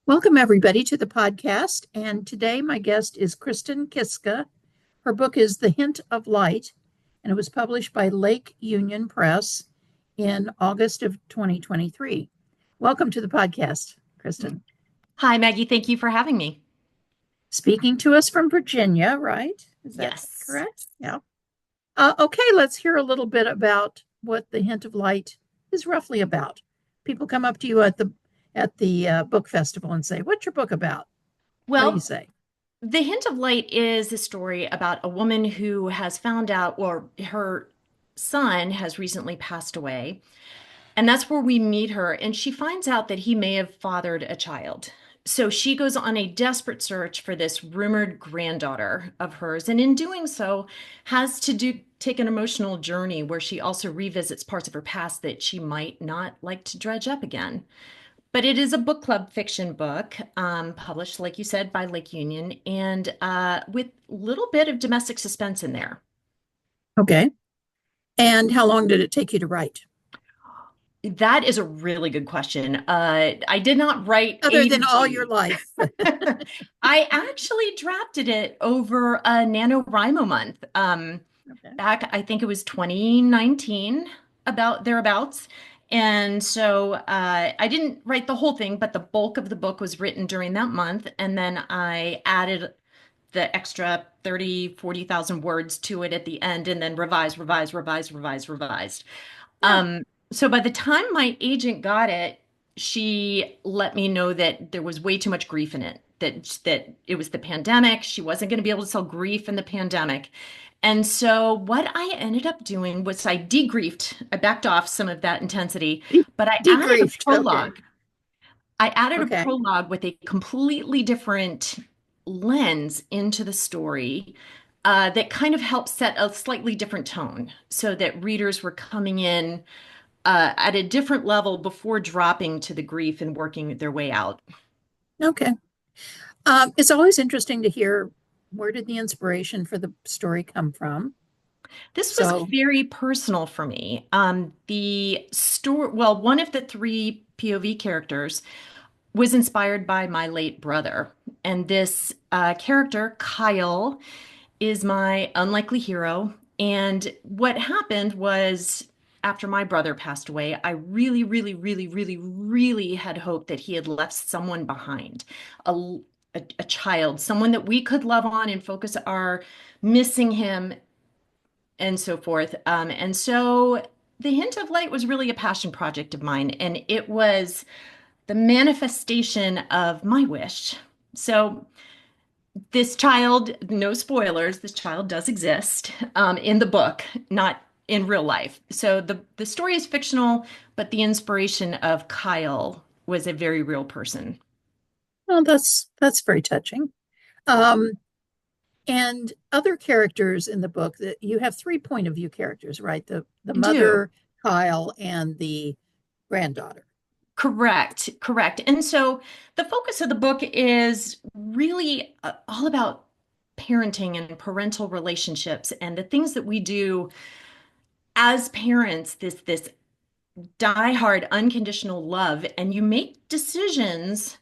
Welcome, everybody, to the podcast. And today, my guest is Kristin Kisska. Her book is The Hint of Light, and it was published by Lake Union Press in August of 2023. Welcome to the podcast, Kristin. Hi, Maggie. Thank you for having me. Speaking to us from Virginia, right? Is that Yes. correct? Yeah. Okay, let's hear a little bit about what The Hint of Light is roughly about. People come up to you at the book festival and say, "What's your book about?" What do you Well, say? The Hint of Light is a story about a woman who has found out, or her son has recently passed away. And that's where we meet her. And she finds out that he may have fathered a child. So she goes on a desperate search for this rumored granddaughter of hers. And in doing so, has to take an emotional journey where she also revisits parts of her past that she might not like to dredge up again. But it is a book club fiction book, published, like you said, by Lake Union, and with a little bit of domestic suspense in there. Okay. And how long did it take you to write? That is a really good question. I did not write Other A than to all your Z. life. I actually drafted it over a NaNoWriMo month. Okay. Back, I think it was 2019, about thereabouts. And so I didn't write the whole thing, but the bulk of the book was written during that month. And then I added the extra 30, 40,000 words to it at the end and then revised. Yeah. So by the time my agent got it, she let me know that there was way too much grief in it, that it was the pandemic. She wasn't going to be able to sell grief in the pandemic. And so what I ended up doing was I degriefed. I backed off some of that intensity, but I added a Degriefed. Okay. prologue. I added a Okay. prologue with a completely different lens into the story, that kind of helped set a slightly different tone so that readers were coming in at a different level before dropping to the grief and working their way out. Okay. It's always interesting to hear where did the inspiration for the story come from. This was So, very personal for me. The story, well, one of the three POV characters was inspired by my late brother. And this character, Kyle, is my unlikely hero. And what happened was, after my brother passed away, I really had hoped that he had left someone behind, a, a child, someone that we could love on and focus our missing him and so forth. And so The Hint of Light was really a passion project of mine, and it was the manifestation of my wish. So this child, no spoilers, this child does exist in the book, not in real life. So the story is fictional, but the inspiration of Kyle was a very real person. well, that's very touching. Um, and other characters in the book that you have three point of view characters, right? The I do. mother, Kyle, and the granddaughter. Correct. And so the focus of the book is really all about parenting and parental relationships and the things that we do as parents, this diehard unconditional love, and you make decisions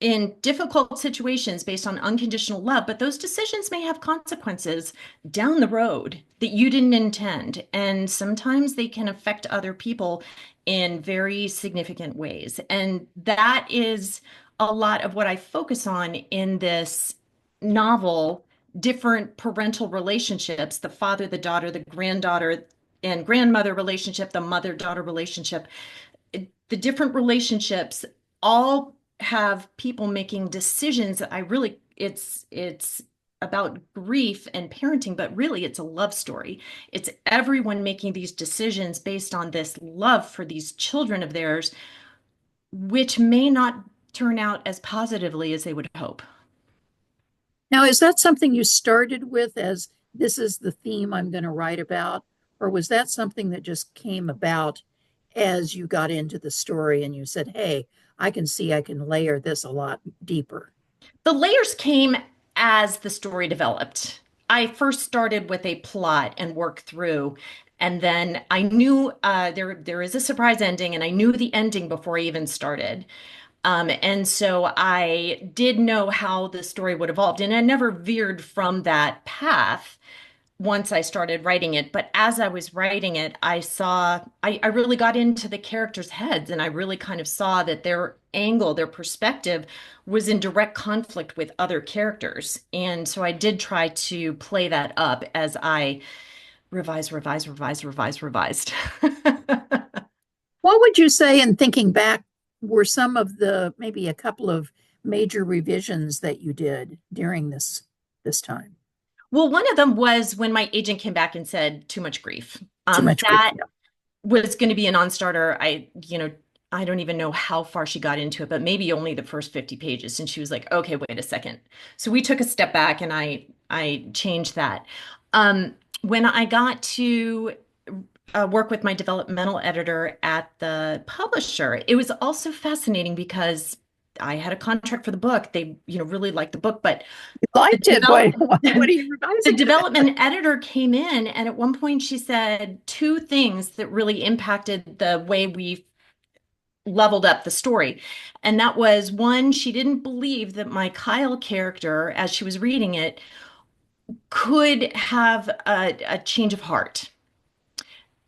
in difficult situations based on unconditional love, but those decisions may have consequences down the road that you didn't intend. And sometimes they can affect other people in very significant ways. And that is a lot of what I focus on in this novel, different parental relationships, the father, the daughter, the granddaughter and grandmother relationship, the mother-daughter relationship, the different relationships all have people making decisions that I really it's about grief and parenting, but really it's a love story. It's everyone making these decisions based on this love for these children of theirs, which may not turn out as positively as they would hope. Now, is that something you started with as this is the theme I'm going to write about? Or was that something that just came about as you got into the story and you said, hey, I can see I can layer this a lot deeper? The layers came as the story developed. I first started with a plot and worked through, and then I knew there is a surprise ending, and I knew the ending before I even started. And so I did know how the story would evolve, and I never veered from that path once I started writing it. But as I was writing it, I really got into the characters' heads, and I really kind of saw that their angle, their perspective was in direct conflict with other characters. And so I did try to play that up as I revised. What would you say, in thinking back, were some of the maybe a couple of major revisions that you did during this time? Well, one of them was when my agent came back and said too much grief. Too much grief. That Yeah. was going to be a non-starter. I don't even know how far she got into it, but maybe only the first 50 pages. And she was like, okay, wait a second. So we took a step back and I changed that. When I got to work with my developmental editor at the publisher, it was also fascinating because I had a contract for the book. They, really liked the book, but You the liked it. develop What are you the revising it about? development editor came in, and at one point she said two things that really impacted the way we leveled up the story. And that was one, she didn't believe that my Kyle character, as she was reading it, could have a change of heart.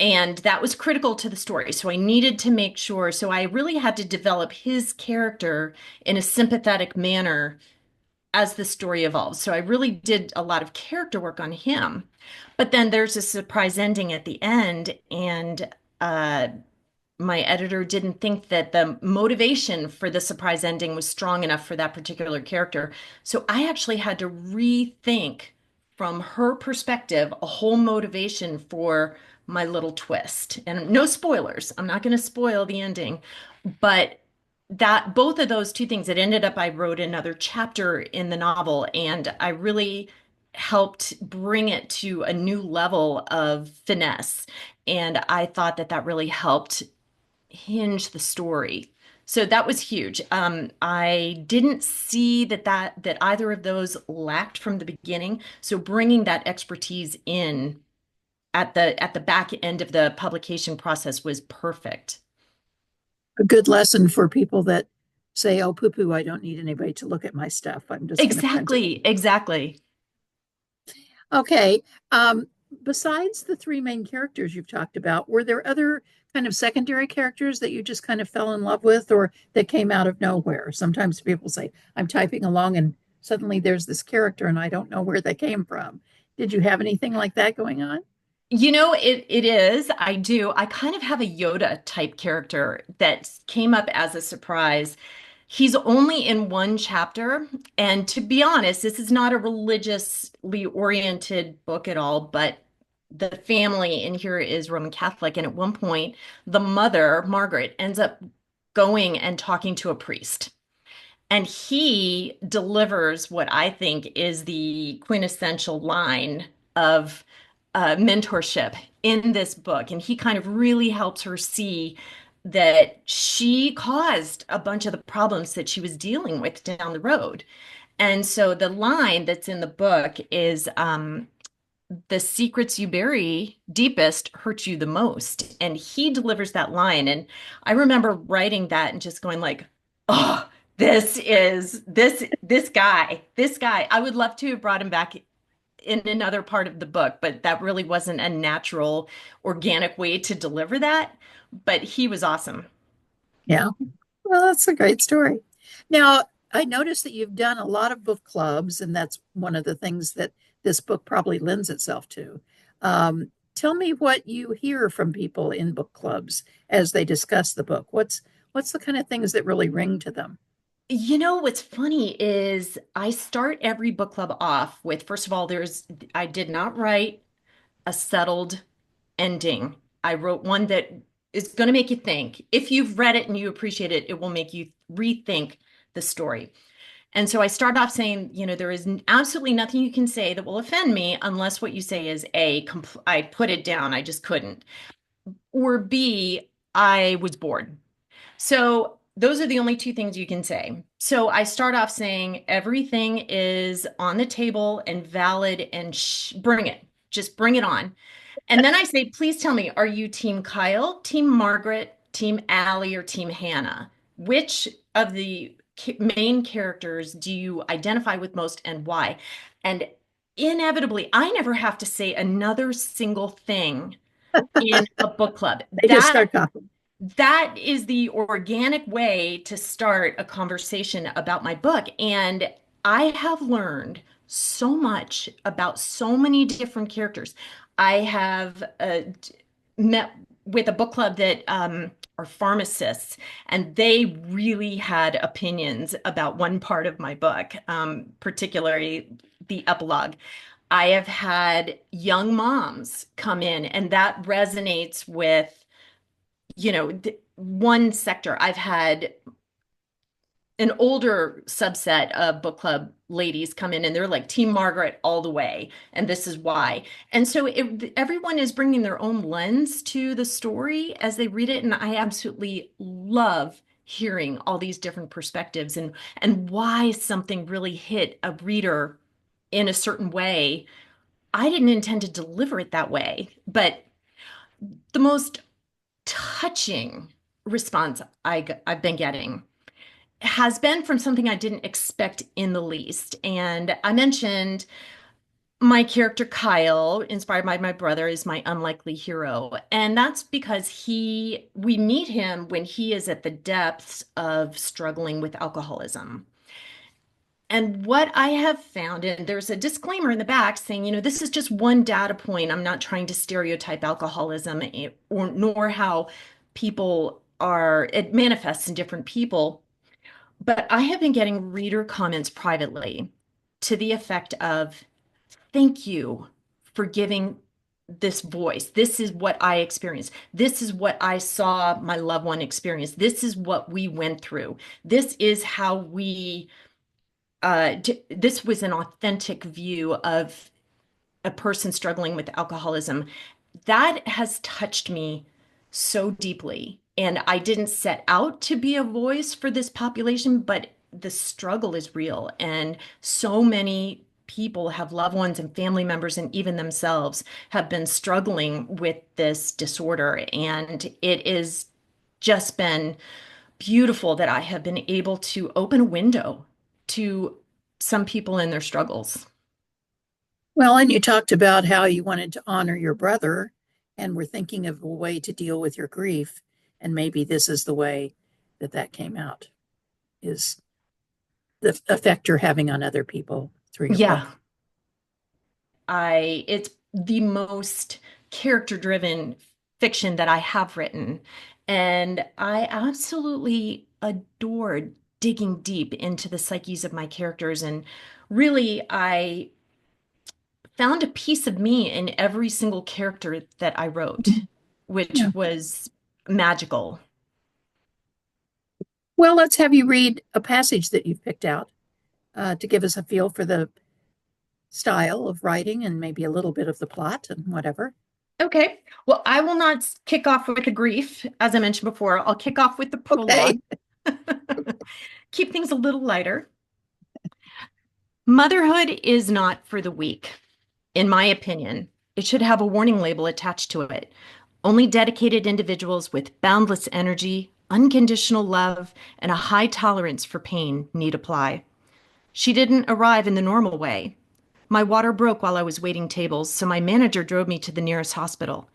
And that was critical to the story. So I needed to make sure. So I really had to develop his character in a sympathetic manner as the story evolves. So I really did a lot of character work on him. But then there's a surprise ending at the end, and my editor didn't think that the motivation for the surprise ending was strong enough for that particular character. So I actually had to rethink from her perspective a whole motivation for my little twist. And no spoilers. I'm not going to spoil the ending, but that both of those two things, it ended up I wrote another chapter in the novel, and I really helped bring it to a new level of finesse. And I thought that that really helped hinge the story. So that was huge. I didn't see that either of those lacked from the beginning. So bringing that expertise in at the back end of the publication process was perfect. A good lesson for people that say, "Oh, poo poo, I don't need anybody to look at my stuff. I'm just going to print it." Exactly, exactly. Okay. Besides the three main characters you've talked about, were there other kind of secondary characters that you just kind of fell in love with or that came out of nowhere? Sometimes people say, I'm typing along and suddenly there's this character and I don't know where they came from. Did you have anything like that going on? It is. I do. I kind of have a Yoda type character that came up as a surprise. He's only in one chapter, and to be honest, this is not a religiously oriented book at all, but the family in here is Roman Catholic, and at one point, the mother, Margaret, ends up going and talking to a priest. And he delivers what I think is the quintessential line of mentorship in this book. And he kind of really helps her see that she caused a bunch of the problems that she was dealing with down the road. And so the line that's in the book is the secrets you bury deepest hurt you the most. And he delivers that line. And I remember writing that and just going like, oh, this guy. I would love to have brought him back in another part of the book, but that really wasn't a natural, organic way to deliver that. But he was awesome. Yeah. Well, that's a great story. Now, I noticed that you've done a lot of book clubs, and that's one of the things that this book probably lends itself to. Tell me what you hear from people in book clubs as they discuss the book. What's the kind of things that really ring to them? What's funny is I start every book club off with, first of all, I did not write a settled ending. I wrote one that is going to make you think. If you've read it and you appreciate it, it will make you rethink the story. And so I start off saying, there is absolutely nothing you can say that will offend me unless what you say is A, I put it down, I just couldn't, or B, I was bored. So those are the only two things you can say. So I start off saying everything is on the table and valid and bring it. Just bring it on. And then I say, please tell me, are you team Kyle, team Margaret, team Allie, or team Hannah? Which of the main characters do you identify with most and why? And inevitably, I never have to say another single thing in a book club. They just start talking. That is the organic way to start a conversation about my book. And I have learned so much about so many different characters. I have met with a book club that are pharmacists, and they really had opinions about one part of my book, particularly the epilogue. I have had young moms come in, and that resonates with one sector. I've had an older subset of book club ladies come in and they're like Team Margaret all the way, and this is why. And so everyone is bringing their own lens to the story as they read it, and I absolutely love hearing all these different perspectives and why something really hit a reader in a certain way. I didn't intend to deliver it that way, but the most touching response I've been getting has been from something I didn't expect in the least. And I mentioned my character Kyle, inspired by my brother, is my unlikely hero. And that's because we meet him when he is at the depths of struggling with alcoholism. And what I have found, and there's a disclaimer in the back saying, this is just one data point. I'm not trying to stereotype alcoholism or nor how it manifests in different people. But I have been getting reader comments privately to the effect of, thank you for giving this voice. This is what I experienced. This is what I saw my loved one experience. This is what we went through. This is how this was an authentic view of a person struggling with alcoholism. That has touched me so deeply. And I didn't set out to be a voice for this population, but the struggle is real. And so many people have loved ones and family members, and even themselves have been struggling with this disorder. And it is just been beautiful that I have been able to open a window to some people in their struggles. Well, and you talked about how you wanted to honor your brother and were thinking of a way to deal with your grief. And maybe this is the way that came out, is the effect you're having on other people through your Yeah, book. it's the most character-driven fiction that I have written. And I absolutely adored digging deep into the psyches of my characters. And really, I found a piece of me in every single character that I wrote, which Yeah. was magical. Well, let's have you read a passage that you've picked out to give us a feel for the style of writing and maybe a little bit of the plot and whatever. Okay. Well, I will not kick off with the grief, as I mentioned before. I'll kick off with the Okay. prologue. Keep things a little lighter. Motherhood is not for the weak, in my opinion. It should have a warning label attached to it. Only dedicated individuals with boundless energy, unconditional love, and a high tolerance for pain need apply. She didn't arrive in the normal way. My water broke while I was waiting tables, so my manager drove me to the nearest hospital.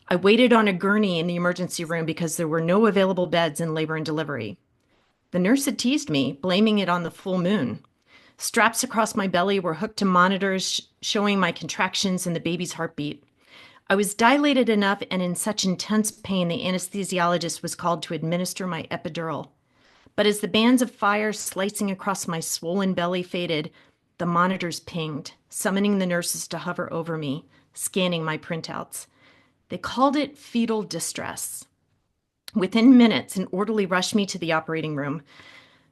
I waited on a gurney in the emergency room because there were no available beds in labor and delivery. The nurse had teased me, blaming it on the full moon. Straps across my belly were hooked to monitors showing my contractions and the baby's heartbeat. I was dilated enough and in such intense pain the anesthesiologist was called to administer my epidural. But as the bands of fire slicing across my swollen belly faded, the monitors pinged, summoning the nurses to hover over me, scanning my printouts. They called it fetal distress. Within minutes, an orderly rushed me to the operating room.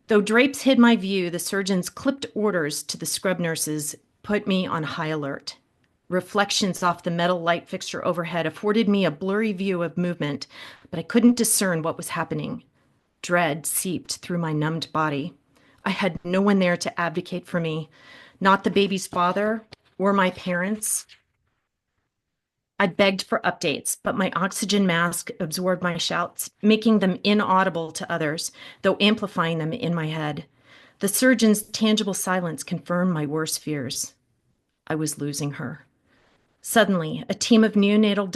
Though drapes hid my view, the surgeons clipped orders to the scrub nurses, put me on high alert. Reflections off the metal light fixture overhead afforded me a blurry view of movement, but I couldn't discern what was happening. Dread seeped through my numbed body. I had no one there to advocate for me, not the baby's father or my parents. I begged for updates, but my oxygen mask absorbed my shouts, making them inaudible to others, though amplifying them in my head. The surgeon's tangible silence confirmed my worst fears. I was losing her. Suddenly, a team of neonatal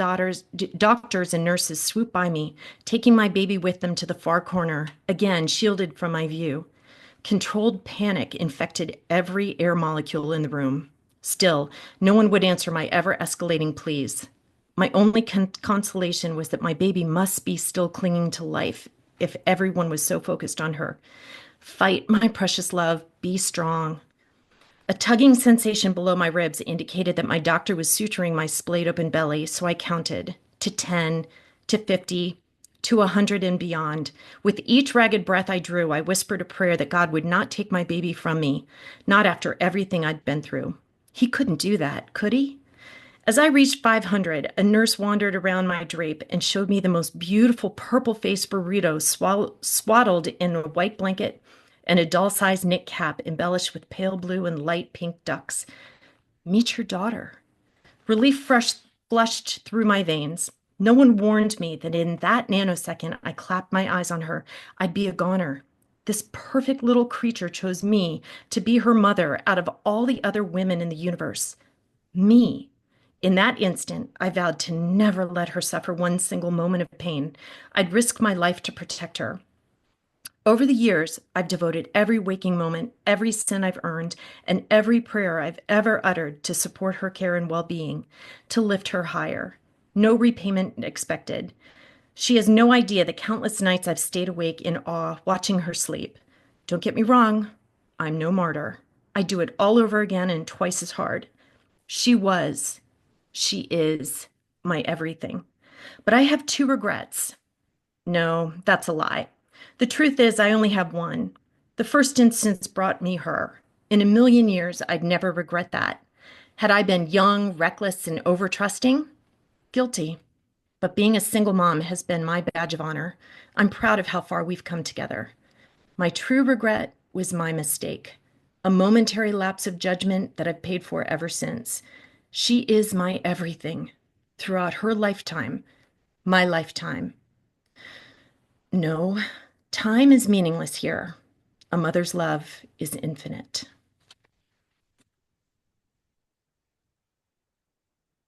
doctors and nurses swooped by me, taking my baby with them to the far corner, again shielded from my view. Controlled panic infected every air molecule in the room. Still, no one would answer my ever escalating pleas. My only consolation was that my baby must be still clinging to life if everyone was so focused on her. Fight, my precious love, be strong. A tugging sensation below my ribs indicated that my doctor was suturing my splayed open belly, so I counted to 10, to 50, to 100 and beyond. With each ragged breath I drew, I whispered a prayer that God would not take my baby from me, not after everything I'd been through. He couldn't do that, could he? As I reached 500, a nurse wandered around my drape and showed me the most beautiful purple-faced burrito swaddled in a white blanket and a doll-sized knit cap embellished with pale blue and light pink ducks. Meet your daughter. Relief flushed through my veins. No one warned me that in that nanosecond I clapped my eyes on her, I'd be a goner. This perfect little creature chose me to be her mother out of all the other women in the universe. Me. In that instant, I vowed to never let her suffer one single moment of pain. I'd risk my life to protect her. Over the years, I've devoted every waking moment, every cent I've earned, and every prayer I've ever uttered to support her care and well-being, to lift her higher. No repayment expected. She has no idea the countless nights I've stayed awake in awe, watching her sleep. Don't get me wrong, I'm no martyr. I do it all over again and twice as hard. She is my everything. But I have two regrets. No, that's a lie. The truth is, I only have one. The first instance brought me her. In a million years, I'd never regret that. Had I been young, reckless, and over-trusting? Guilty. But being a single mom has been my badge of honor. I'm proud of how far we've come together. My true regret was my mistake, a momentary lapse of judgment that I've paid for ever since. She is my everything throughout her lifetime, my lifetime. No, time is meaningless here. A mother's love is infinite.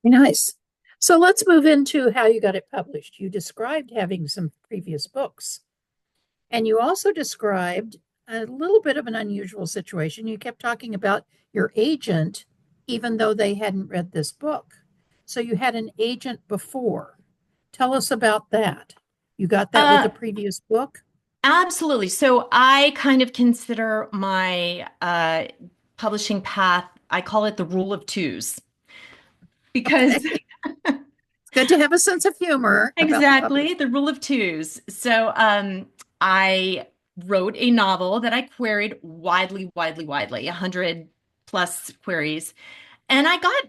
Nice. So let's move into how you got it published. You described having some previous books, and you also described a little bit of an unusual situation. You kept talking about your agent, even though they hadn't read this book. So you had an agent before. Tell us about that. You got that with a previous book? Absolutely. So I kind of consider my publishing path, I call it the rule of twos, because Okay. It's good to have a sense of humor about the publishing. exactly the rule of twos. So I wrote a novel that I queried widely, 100 plus queries. And I got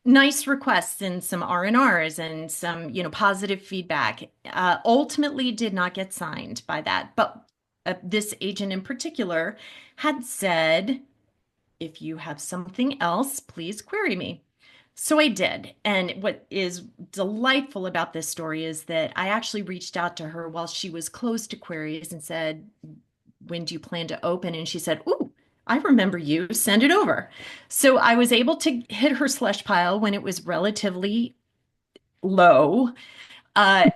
nice requests and some R&Rs and some, positive feedback. Ultimately did not get signed by that. But this agent in particular had said, if you have something else, please query me. So I did. And what is delightful about this story is that I actually reached out to her while she was closed to queries and said, when do you plan to open? And she said, ooh, I remember you, send it over. So I was able to hit her slush pile when it was relatively low,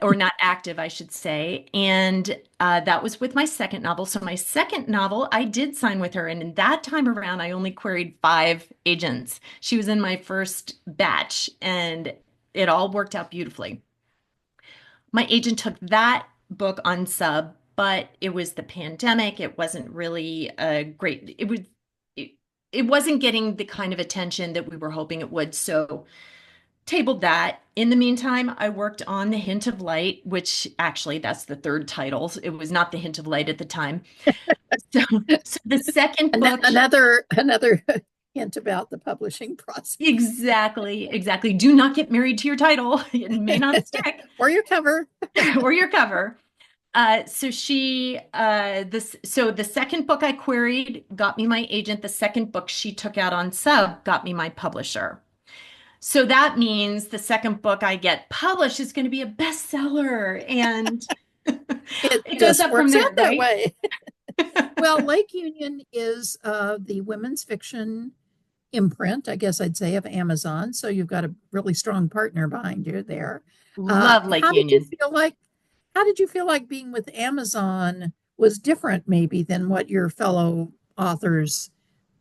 or not active, I should say. And that was with my second novel. So my second novel, I did sign with her. And in that time around, I only queried 5 agents. She was in my first batch, and it all worked out beautifully. My agent took that book on sub, but it was the pandemic. It wasn't really a great, it wasn't getting the kind of attention that we were hoping it would. So tabled that. In the meantime, I worked on The Hint of Light, which actually that's the third title. It was not The Hint of Light at the time. So the second book. Another hint about the publishing process. Exactly. Do not get married to your title. It may not stick. Or your cover. Or your cover. So the second book I queried got me my agent. The second book she took out on sub got me my publisher. So that means the second book I get published is going to be a bestseller, and It it goes just up from works there, out that right? way. Well, Lake Union is the women's fiction imprint, I guess I'd say, of Amazon. So you've got a really strong partner behind you there. Love Lake How did you Union. feel like being with Amazon was different maybe than what your fellow authors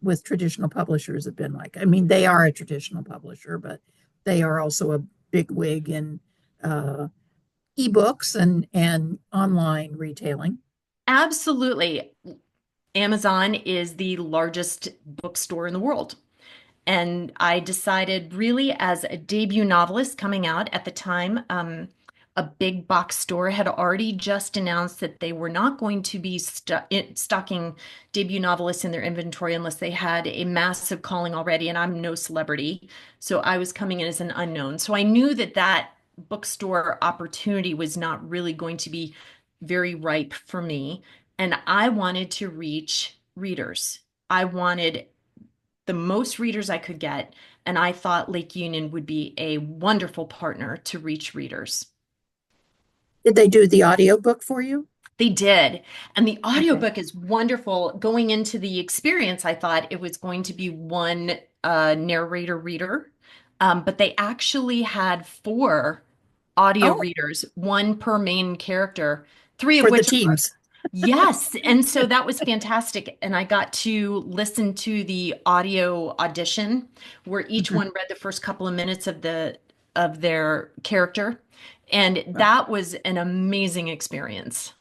with traditional publishers have been like? I mean, they are a traditional publisher, but they are also a big wig in uh, ebooks and online retailing. Absolutely. Amazon is the largest bookstore in the world. And I decided, really, as a debut novelist coming out at the time, a big box store had already just announced that they were not going to be stocking debut novelists in their inventory unless they had a massive calling already. And I'm no celebrity. So I was coming in as an unknown. So I knew that that bookstore opportunity was not really going to be very ripe for me. And I wanted to reach readers. I wanted the most readers I could get, and I thought Lake Union would be a wonderful partner to reach readers. Did they do the audiobook for you? They did. And the Okay. audiobook is wonderful. Going into the experience, I thought it was going to be one narrator reader, but they actually had four audio Oh, readers, one per main character, three of for the which. teams. Yes, and so that was fantastic. And I got to listen to the audio audition where each Mhm. one read the first couple of minutes of their character. And Well, that was an amazing experience.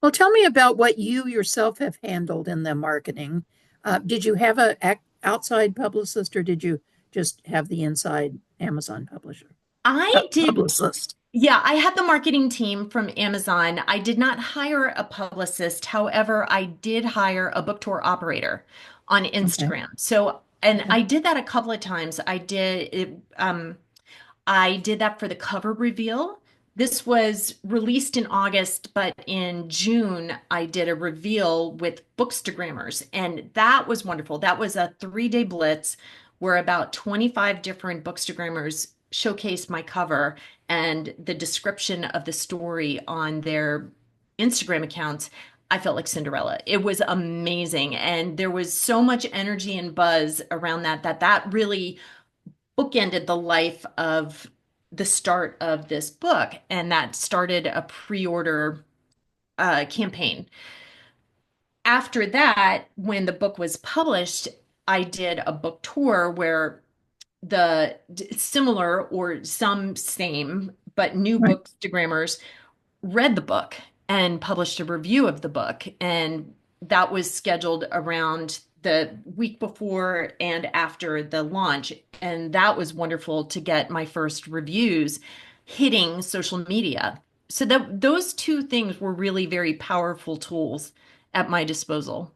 well, tell me about what you yourself have handled in the marketing. Did you have a outside publicist, or did you just have the inside Amazon publisher I did, publicist? yeah, I had the marketing team from Amazon. I did not hire a publicist. However, I did hire a book tour operator on Okay. Instagram. So, and Okay. I did that a couple of times. I did that for the cover reveal. This was released in August, but in June, I did a reveal with bookstagrammers, and that was wonderful. That was a 3-day blitz where about 25 different bookstagrammers showcased my cover and the description of the story on their Instagram accounts. I felt like Cinderella. It was amazing. And there was so much energy and buzz around that really bookended the life of the start of this book, and that started a pre-order campaign. After that, when the book was published, I did a book tour where the similar or some same but new Right. bookstagrammers read the book and published a review of the book. And that was scheduled around the week before and after the launch. And that was wonderful to get my first reviews hitting social media. So that those two things were really very powerful tools at my disposal.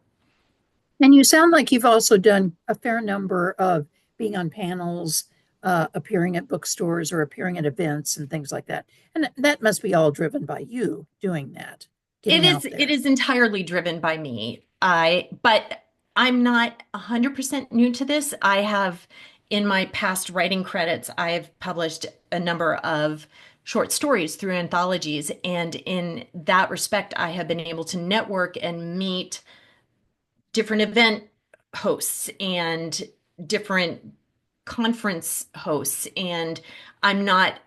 And you sound like you've also done a fair number of being on panels, appearing at bookstores or appearing at events and things like that. And that must be all driven by you doing that, It getting is out it there. is entirely driven by me. But I'm not 100% new to this. I have in my past writing credits, I have published a number of short stories through anthologies, and in that respect, I have been able to network and meet different event hosts and different conference hosts, and I'm not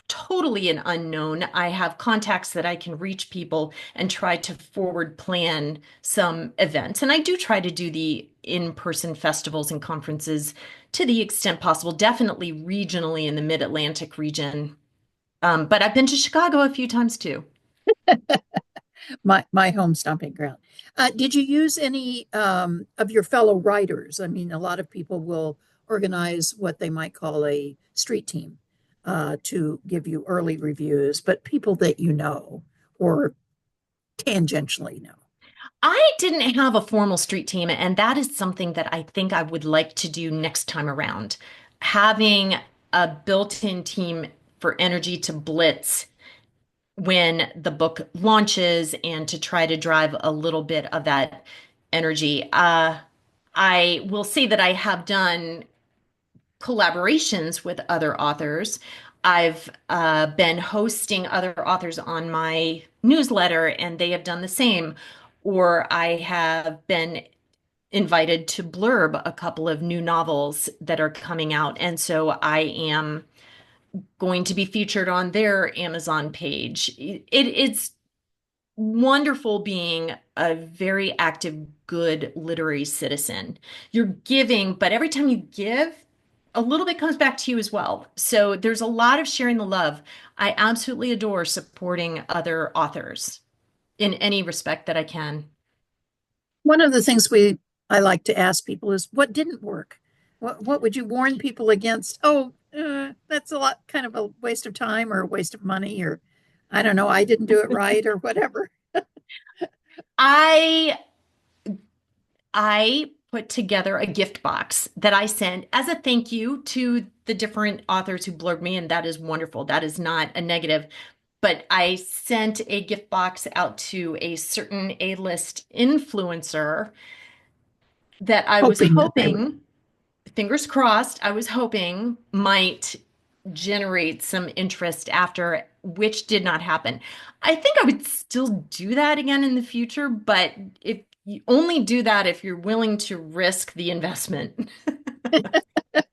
totally an unknown. I have contacts that I can reach people and try to forward plan some events. And I do try to do the in-person festivals and conferences to the extent possible, definitely regionally in the Mid-Atlantic region. But I've been to Chicago a few times too. My home stomping ground. Did you use any of your fellow writers? I mean, a lot of people will organize what they might call a street team to give you early reviews, but people that you know or tangentially know. I didn't have a formal street team, and that is something that I think I would like to do next time around. Having a built-in team for energy to blitz when the book launches and to try to drive a little bit of that energy. I will say that I have done collaborations with other authors. I've been hosting other authors on my newsletter, and they have done the same. Or I have been invited to blurb a couple of new novels that are coming out. And so I am going to be featured on their Amazon page. It's wonderful being a very active, good literary citizen. You're giving, but every time you give, a little bit comes back to you as well. So there's a lot of sharing the love. I absolutely adore supporting other authors in any respect that I can. One of the things I like to ask people is what didn't work? What would you warn people against? Oh, that's a lot, kind of a waste of time or a waste of money, or I don't know, I didn't do it right or whatever. I I put together a gift box that I sent as a thank you to the different authors who blurbed me, and that is wonderful. That is not a negative. But I sent a gift box out to a certain A-list influencer that I was Hoping that they would. hoping, fingers crossed, I was hoping might generate some interest after, which did not happen. I think I would still do that again in the future, but if you only do that if you're willing to risk the investment.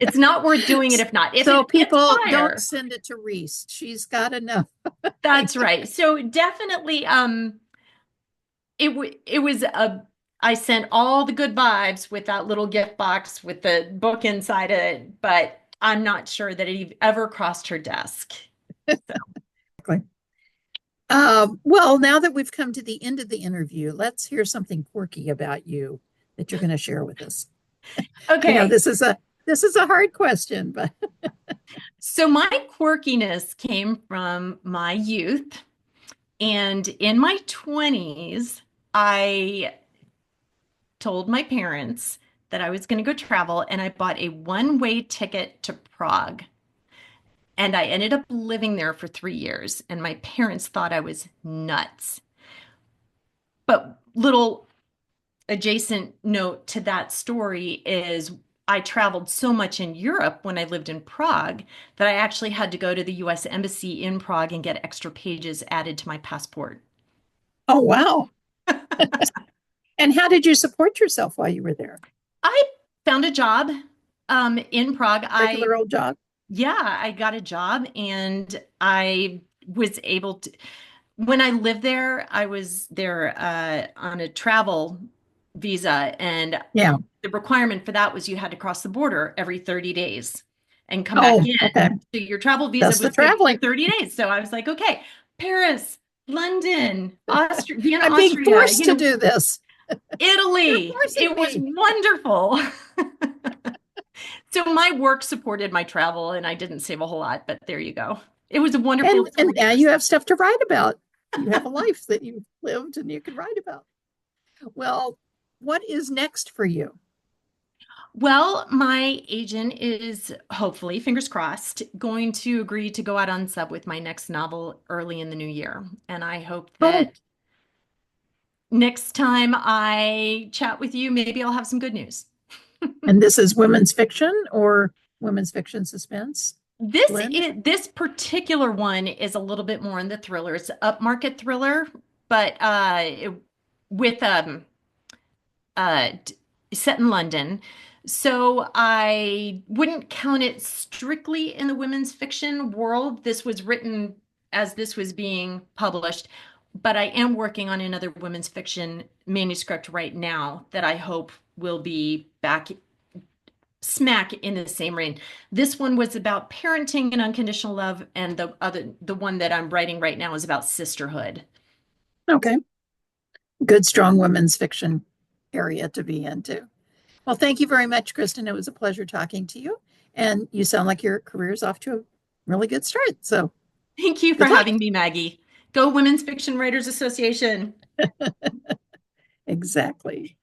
It's not worth doing it if not. If So it gets people don't fire, send it to Reese. She's got enough. that's right. So definitely it was a I sent all the good vibes with that little gift box with the book inside it, but I'm not sure that it ever crossed her desk. So, Well, now that we've come to the end of the interview, let's hear something quirky about you that you're going to share with us. I know okay. this is a hard question, but So my quirkiness came from my youth, and in my 20s, I told my parents that I was going to go travel, and I bought a one-way ticket to Prague. And I ended up living there for 3 years, and my parents thought I was nuts. But little adjacent note to that story is I traveled so much in Europe when I lived in Prague that I actually had to go to the US Embassy in Prague and get extra pages added to my passport. oh wow. And how did you support yourself while you were there? I found a job in Prague. Regular old job? Yeah, I got a job and I was able to, when I lived there, I was there on a travel visa, and Yeah. the requirement for that was you had to cross the border every 30 days and come back Oh, in. okay. So your travel visa That's the was good for traveling. 30 days. So I was like, okay, Paris, London, Austria, Vienna, I'm being Austria, forced to do this. You're Italy. forcing It was me. wonderful. So my work supported my travel, and I didn't save a whole lot, but there you go. It was a wonderful And 4 now years. you have stuff to write about. You have a life that you've lived and you can write about. Well, what is next for you? Well, my agent is hopefully, fingers crossed, going to agree to go out on sub with my next novel early in the new year. And I hope Oh, that next time I chat with you, maybe I'll have some good news. and this is women's fiction or women's fiction suspense blend? This particular one is a little bit more in the thriller. It's an upmarket thriller, but with d- set in London. So I wouldn't count it strictly in the women's fiction world. This was written as this was being published, but I am working on another women's fiction manuscript right now that I hope will be back smack in the same reign. This one was about parenting and unconditional love, and the one that I'm writing right now is about sisterhood. Okay. Good, strong women's fiction area to be into. Well, thank you very much, Kristen. It was a pleasure talking to you. And you sound like your career is off to a really good start. So Thank you for good luck. having me, Maggie. Go Women's Fiction Writers Association. Exactly.